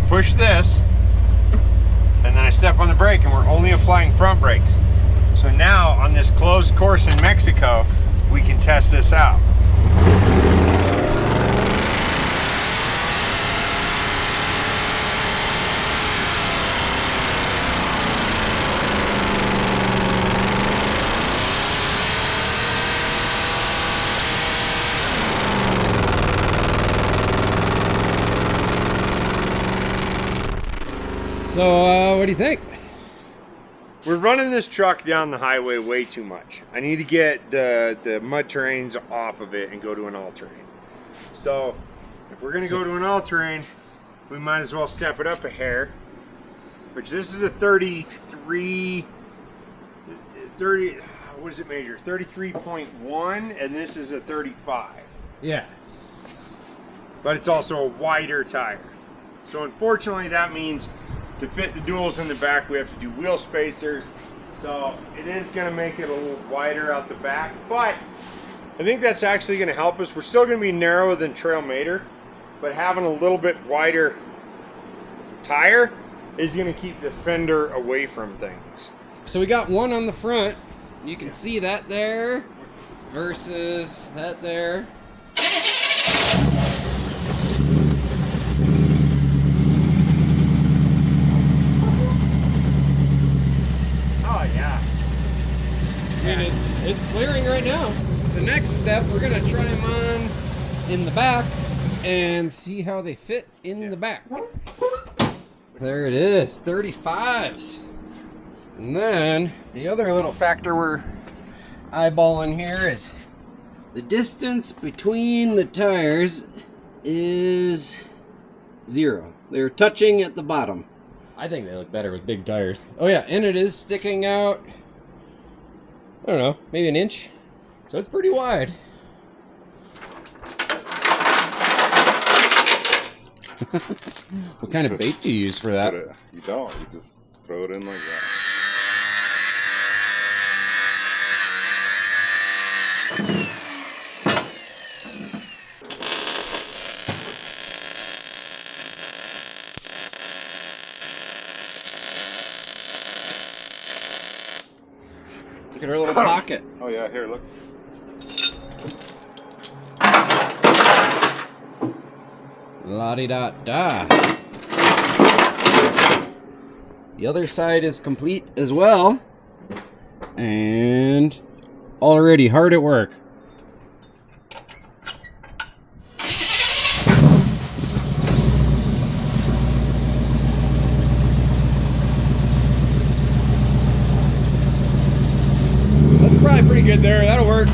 push this, and then I step on the brake, and we're only applying front brakes. So now on this closed course in Mexico, we can test this out. So, what do you think? We're running this truck down the highway way too much. I need to get the mud terrains off of it and go to an all-terrain. So, if we're gonna go to an all-terrain, we might as well step it up a hair. Which this is a 30, what does it measure? 33.1, and this is a 35. Yeah. But it's also a wider tire. So unfortunately that means to fit the duals in the back, we have to do wheel spacers. So it is going to make it a little wider out the back, but I think that's actually going to help us. We're still going to be narrower than Trailmater, but having a little bit wider tire is going to keep the fender away from things. So we got one on the front. You can see that there versus that there. It's clearing right now. So next step, we're gonna try them on in the back and see how they fit in the back. There it is, 35s. And then the other little factor we're eyeballing here is the distance between the tires is 0. They're touching at the bottom. I think they look better with big tires. Oh yeah, and it is sticking out, I don't know, maybe an inch. So it's pretty wide. What kind of bait do you use for that? You don't. You just throw it in like that. Look at her little pocket. Oh yeah, here, look. La-di-da-da. The other side is complete as well. And it's already hard at work. Probably pretty good there. That'll work.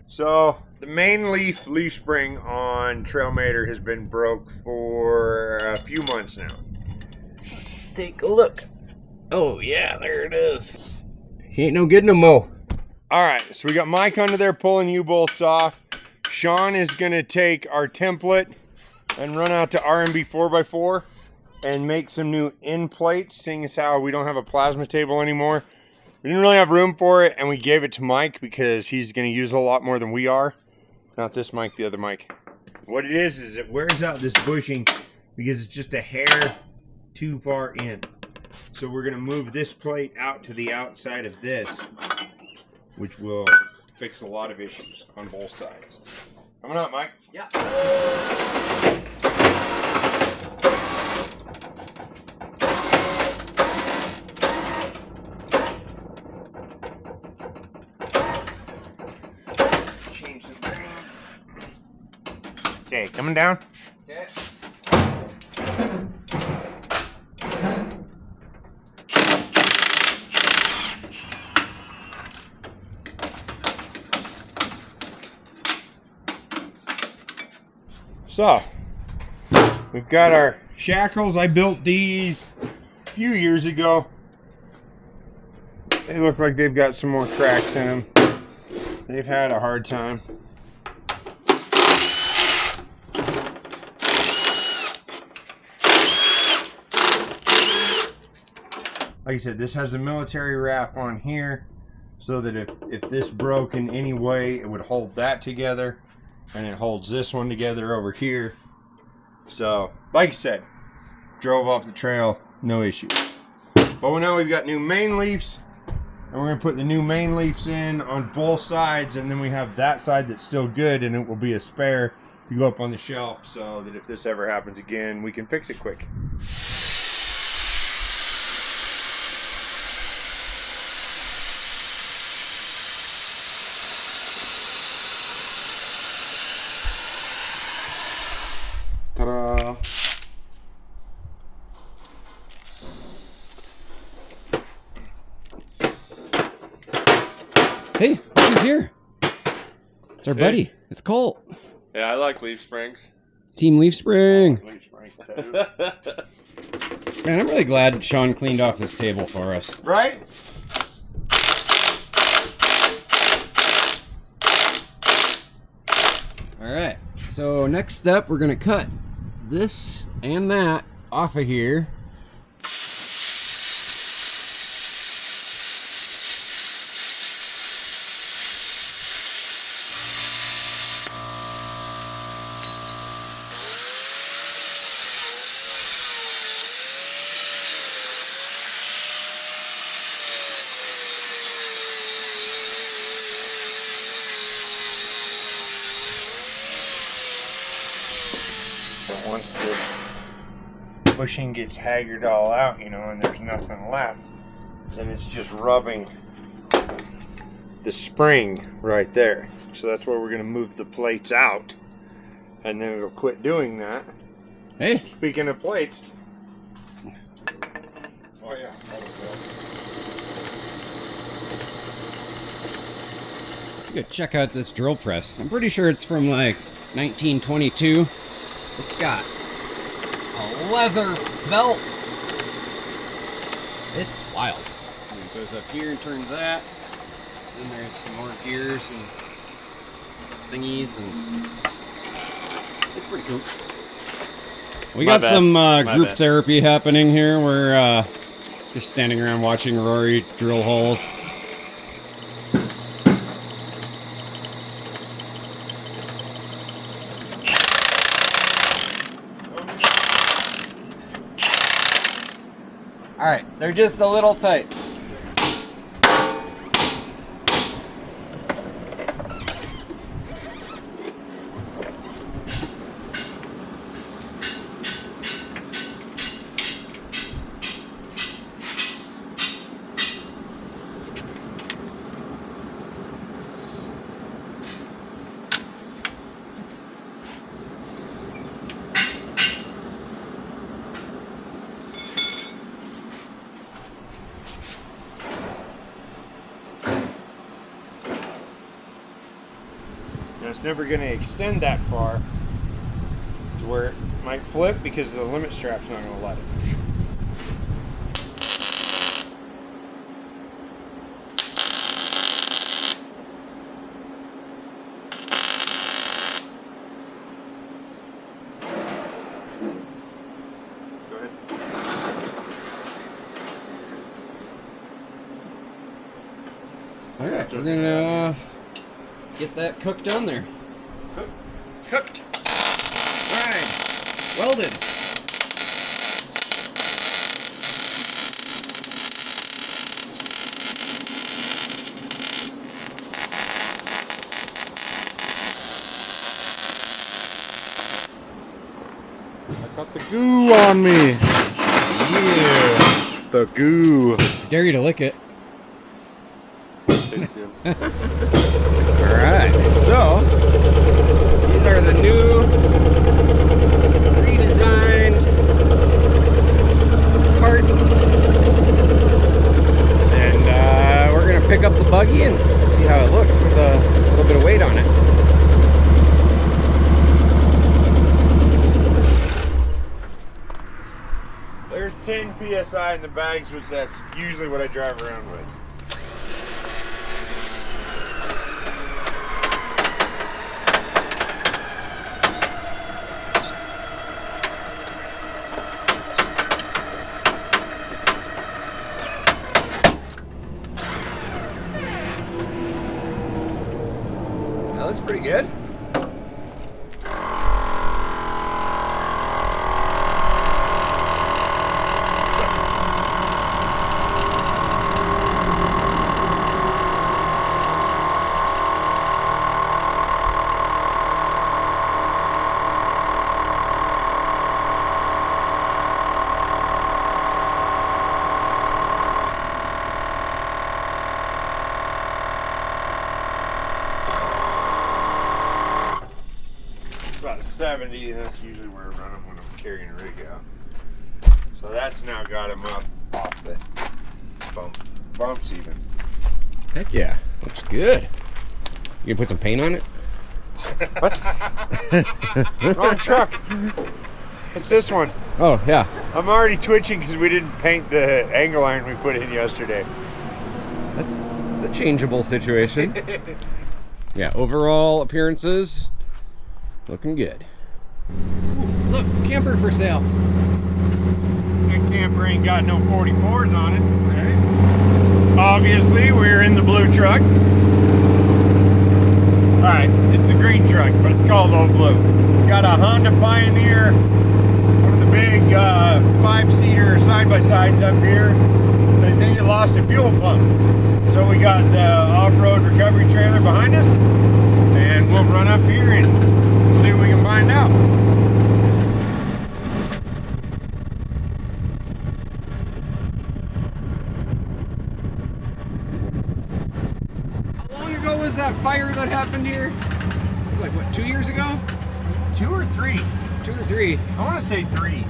So the main leaf spring on Trailmater has been broke for a few months now. Take a look. Oh yeah, there it is. He ain't no good no more. Alright, so we got Mike under there pulling U-bolts off. Sean is gonna take our template and run out to R&B 4x4 and make some new end plates, seeing as how we don't have a plasma table anymore. We didn't really have room for it, and we gave it to Mike because he's going to use a lot more than we are. Not this Mike, the other Mike. What it is it wears out this bushing because it's just a hair too far in. So we're going to move this plate out to the outside of this, which will fix a lot of issues on both sides. Coming up, Mike. Yeah. Okay, coming down. Okay. So, we've got our shackles. I built these a few years ago. They look like they've got some more cracks in them. They've had a hard time. Like I said, this has a military wrap on here so that if this broke in any way, it would hold that together, and it holds this one together over here. So, like I said, drove off the trail, no issue. But now we've got new main leafs, and we're going to put the new main leafs in on both sides, and then we have that side that's still good, and it will be a spare to go up on the shelf so that if this ever happens again, we can fix it quick. Ta-da! Hey, he's here. It's our buddy. It's Colt. Yeah, I like leaf springs. Team Leaf Spring. Leaf spring too. Man, I'm really glad Sean cleaned off this table for us. Right? Alright, so next step, we're going to cut this and that off of here. Once the bushing gets haggard all out, you know, and there's nothing left, then it's just rubbing the spring right there. So that's where we're going to move the plates out, and then it'll quit doing that. Hey, Speaking of plates, Oh yeah. you gotta check out this drill press. I'm pretty sure it's from like 1922. It's got a leather belt. It's wild. And it goes up here and turns that. Then there's some more gears and thingies, and it's pretty cool. We got some group therapy happening here. We're just standing around watching Rory drill holes. All right, they're just a little tight. now it's never going to extend that far to where it might flip because the limit strap's not going to let it. Go ahead. All right, we're gonna get that cooked on there. Cooked. Right. Welded. I got the goo on me. Yeah. The goo. Dare you to lick it. Tastes good. Alright, so these are the new redesigned parts, and we're going to pick up the buggy and see how it looks with a little bit of weight on it. There's 10 psi in the bags, which that's usually what I drive around with. That looks pretty good. 70, and that's usually where I run them when I'm carrying a rig out. So that's now got him up off the bumps even. Heck yeah, looks good. You gonna put some paint on it? What? Wrong truck. It's this one. Oh yeah. I'm already twitching because we didn't paint the angle iron we put in yesterday. That's a changeable situation. Yeah, overall appearances looking good. Ooh, look, camper for sale. That camper ain't got no 44s on it. Alright. Obviously, we're in the blue truck. Alright, it's a green truck, but it's called Old Blue. Got a Honda Pioneer, one of the big 5-seater side-by-sides up here. I think it lost a fuel pump. So we got the off-road recovery trailer behind us, and we'll run up here and see what we can find out. How long ago was that fire that happened here? It was like, what, 2 years ago? 2 or 3? 2 or 3. I want to say 3.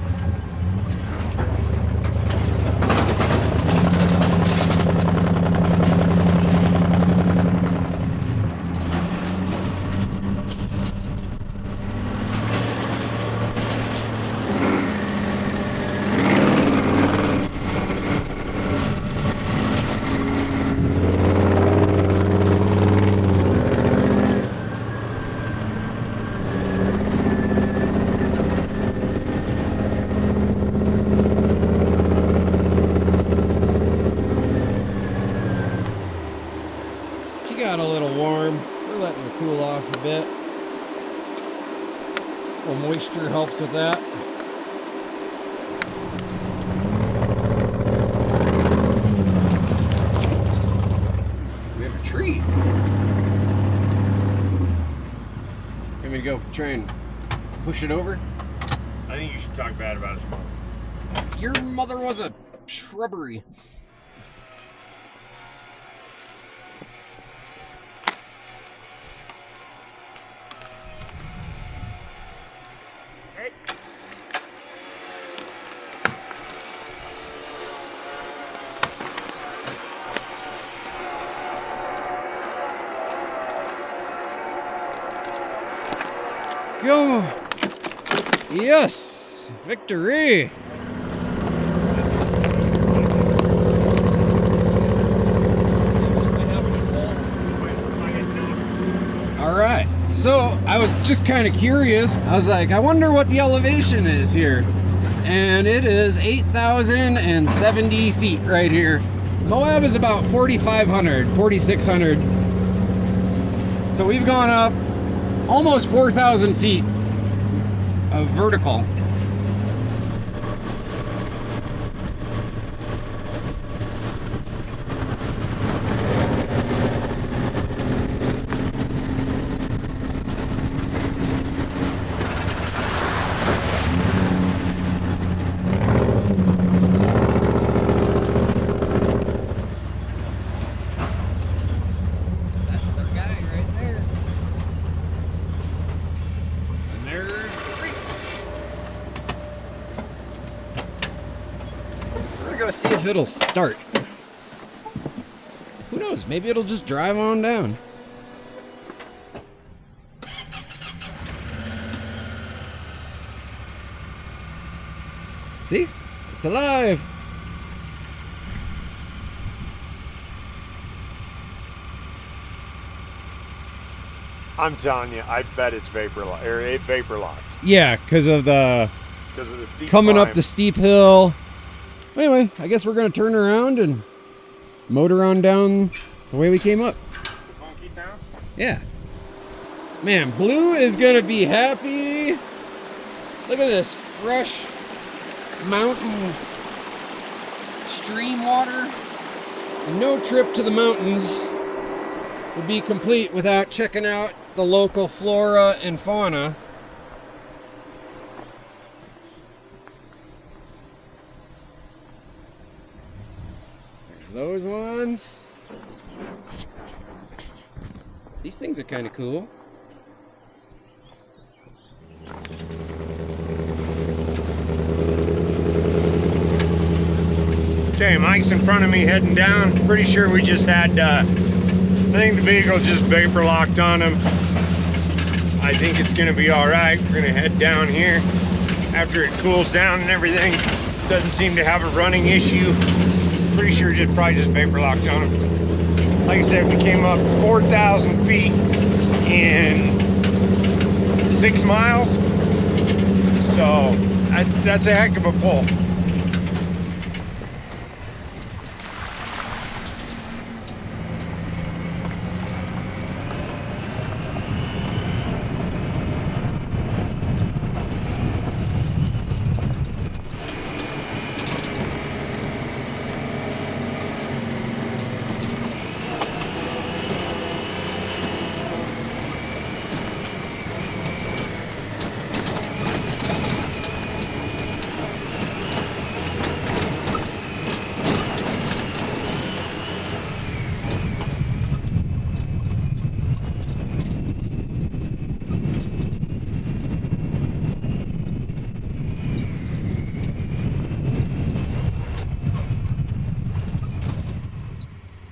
Got a little warm. We're letting it cool off a bit. A little moisture helps with that. We have a tree. Want me to go try and push it over? I think you should talk bad about his mom. Your mother was a shrubbery. Go! Yes! Victory! Alright, so I was just kind of curious. I was like, I wonder what the elevation is here. And it is 8,070 feet right here. Moab is about 4,500, 4,600. So we've gone up almost 4,000 feet of vertical. That's our guy right there. And there's the creek. We're gonna go see if it'll start. Who knows? Maybe it'll just drive on down. See? It's alive. I'm telling you, I bet it's vapor locked. Yeah, because of the Because of the steep coming climb. up the steep hill. Anyway, I guess we're gonna turn around and motor on down the way we came up. Funky town? Yeah. Man, Blue is gonna be happy. Look at this fresh mountain stream water. And no trip to the mountains would be complete without checking out the local flora and fauna. There's those ones. These things are kind of cool. Okay, Mike's in front of me heading down. Pretty sure we just had, I think the vehicle just vapor locked on him. I think it's gonna be all right. We're gonna head down here after it cools down and everything. Doesn't seem to have a running issue. Pretty sure probably just vapor locked on him. Like I said, we came up 4,000 feet in 6 miles. So that's a heck of a pull.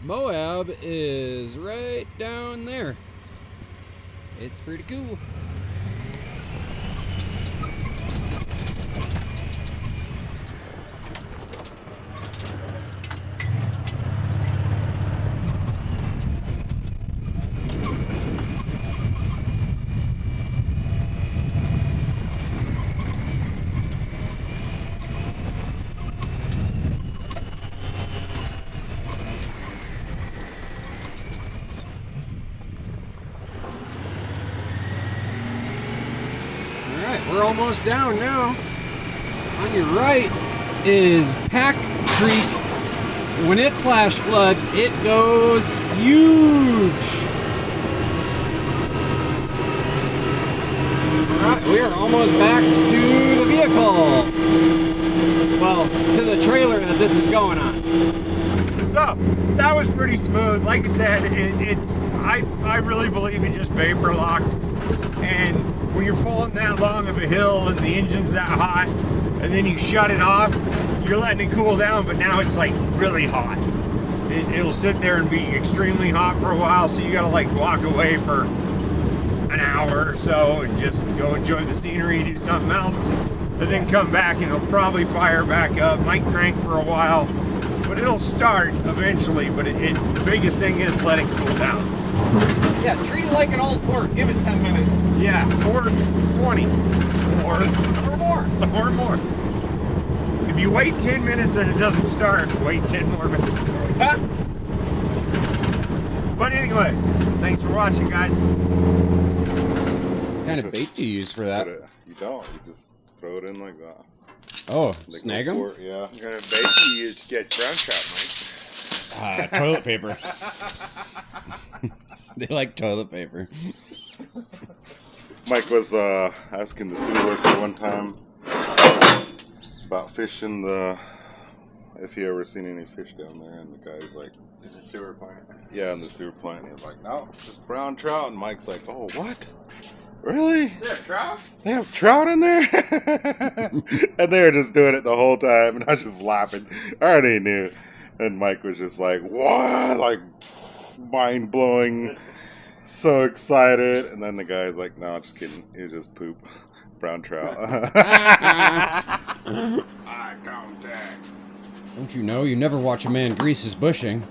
Moab is right down there. It's pretty cool. We're almost down now. On your right is Pack Creek. When it flash floods, it goes huge. Alright, we are almost back to the vehicle. Well, to the trailer that this is going on. So, that was pretty smooth. Like I said, I really believe it just vapor locked. And when you're pulling that long of a hill and the engine's that hot, and then you shut it off, you're letting it cool down, but now it's like really hot. It'll sit there and be extremely hot for a while, so you gotta like walk away for an hour or so and just go enjoy the scenery, do something else, and then come back and it'll probably fire back up. Might crank for a while, but it'll start eventually. But the biggest thing is let it cool down. Yeah, treat it like an old Ford. Give it 10 minutes. Yeah, or 20. Or more. Or more. If you wait 10 minutes and it doesn't start, wait 10 more minutes. But anyway, thanks for watching, guys. What kind of bait do you use for that? You don't. You just throw it in like that. Oh, They snag go them? for it, yeah. What kind of bait do you use to catch brown trout, Mike? Toilet paper. They like toilet paper. Mike was asking the sewer worker one time about fishing if he ever seen any fish down there, and the guy's like, In the sewer plant. yeah, in the sewer plant. He was like, no, just brown trout. And Mike's like, oh, what? Really? Is there trout? They have trout in there? And they were just doing it the whole time, and I was just laughing. I already knew. And Mike was just like, what? Like, mind blowing. So excited. And then the guy's like, no, just kidding. It was just poop. Brown trout. Eye contact. Don't you know? You never watch a man grease his bushing.